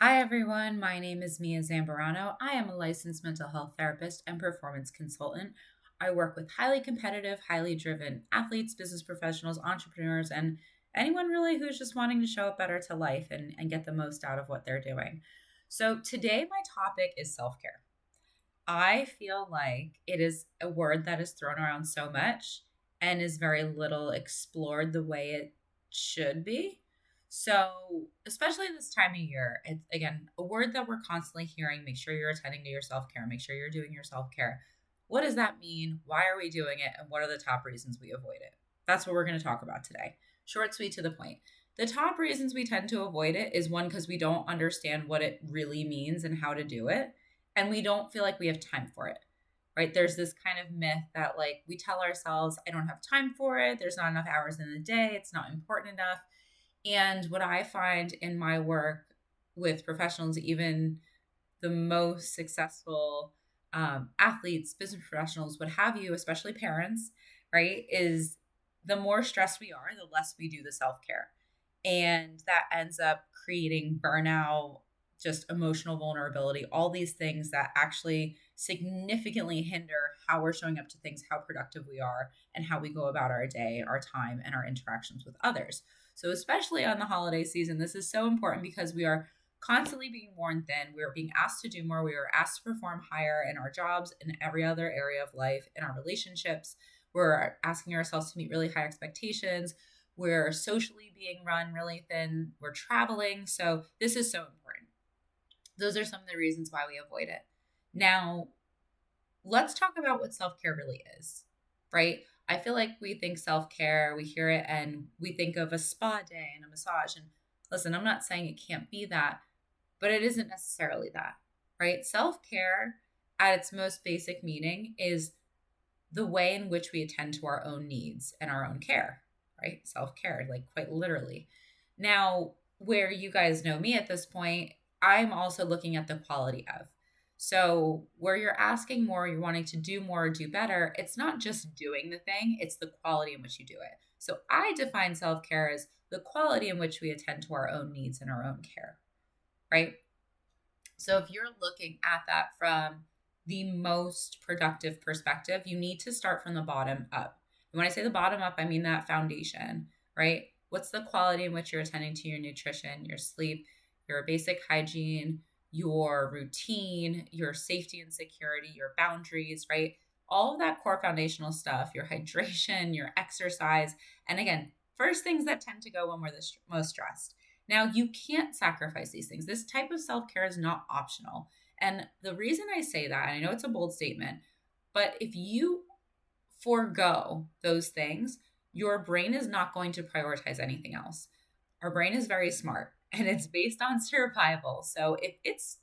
Hi, everyone. My name is Mia Zambarano. I am a licensed mental health therapist and performance consultant. I work with highly competitive, highly driven athletes, business professionals, entrepreneurs, and anyone really who's just wanting to show up better to life and get the most out of what they're doing. So, today, my topic is self care. I feel like it is a word that is thrown around so much and is very little explored the way it should be. So, especially this time of year, it's again a word that we're constantly hearing. Make sure you're attending to your self care. Make sure you're doing your self care. What does that mean? Why are we doing it? And what are the top reasons we avoid it? That's what we're going to talk about today. Short, sweet, to the point. The top reasons we tend to avoid it is one, because we don't understand what it really means and how to do it, and we don't feel like we have time for it. Right? There's this kind of myth that like we tell ourselves, I don't have time for it. There's not enough hours in the day. It's not important enough. And what I find in my work with professionals, even the most successful athletes, business professionals, what have you, especially parents, right, is the more stressed we are, the less we do the self care. And that ends up creating burnout, just emotional vulnerability, all these things that actually significantly hinder how we're showing up to things, how productive we are, and how we go about our day, our time, and our interactions with others. So, especially on the holiday season, this is so important because we are constantly being worn thin. We are being asked to do more. We are asked to perform higher in our jobs, in every other area of life, in our relationships. We're asking ourselves to meet really high expectations. We're socially being run really thin. We're traveling. So, this is so important. Those are some of the reasons why we avoid it. Now, let's talk about what self care really is, right? I feel like we think self care, we hear it and we think of a spa day and a massage. And listen, I'm not saying it can't be that, but it isn't necessarily that, right? Self care at its most basic meaning is the way in which we attend to our own needs and our own care, right? Self care, like quite literally. Now, where you guys know me at this point, I'm also looking at the quality of. So, where you're asking more, you're wanting to do more, do better, it's not just doing the thing, it's the quality in which you do it. So, I define self care as the quality in which we attend to our own needs and our own care, right? So if you're looking at that from the most productive perspective, you need to start from the bottom up. And when I say the bottom up, I mean that foundation, right? What's the quality in which you're attending to your nutrition, your sleep, your basic hygiene, your routine, your safety and security, your boundaries, right? All of that core foundational stuff, your hydration, your exercise. And again, first things that tend to go when we're the most stressed. Now, you can't sacrifice these things. This type of self care is not optional. And the reason I say that, and I know it's a bold statement, but if you forego those things, your brain is not going to prioritize anything else. Our brain is very smart and it's based on survival. So if it's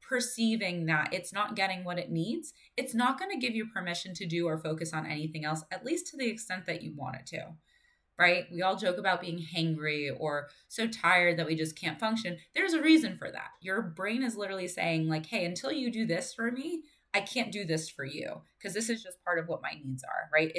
perceiving that it's not getting what it needs, it's not going to give you permission to do or focus on anything else, at least to the extent that you want it to, right? We all joke about being hangry or so tired that we just can't function. There's a reason for that. Your brain is literally saying, like, hey, until you do this for me, I can't do this for you because this is just part of what my needs are, right?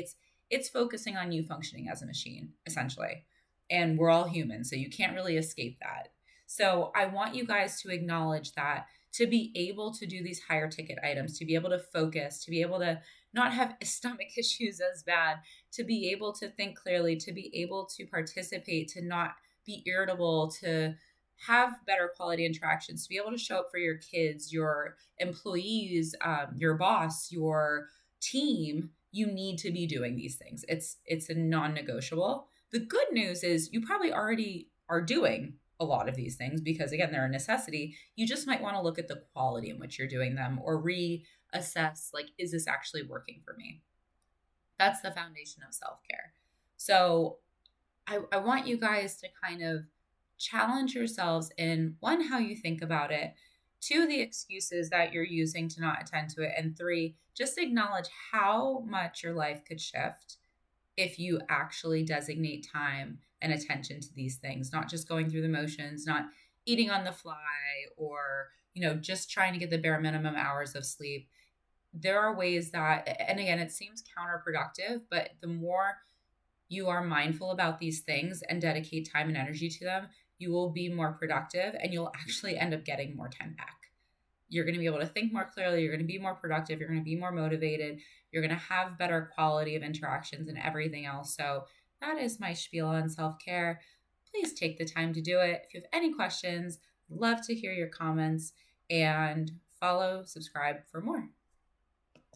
It's focusing on you functioning as a machine, essentially. And we're all human, so you can't really escape that. So I want you guys to acknowledge that, to be able to do these higher ticket items, to be able to focus, to be able to not have stomach issues as bad, to be able to think clearly, to be able to participate, to not be irritable, to have better quality interactions, to be able to show up for your kids, your employees, your boss, your team. You need to be doing these things. It's a non-negotiable. The good news is you probably already are doing a lot of these things because again they're a necessity. You just might want to look at the quality in which you're doing them or reassess, like, is this actually working for me? That's the foundation of self care. So I want you guys to kind of challenge yourselves in one, how you think about it, two, the excuses that you're using to not attend to it, and three, just acknowledge how much your life could shift if you actually designate time and attention to these things, not just going through the motions, not eating on the fly or, just trying to get the bare minimum hours of sleep. There are ways that, and again, it seems counterproductive, but the more you are mindful about these things and dedicate time and energy to them, you will be more productive and you'll actually end up getting more time back. You're going to be able to think more clearly. You're going to be more productive. You're going to be more motivated. You're going to have better quality of interactions and everything else. So, that is my spiel on self care. Please take the time to do it. If you have any questions, love to hear your comments and follow, subscribe for more.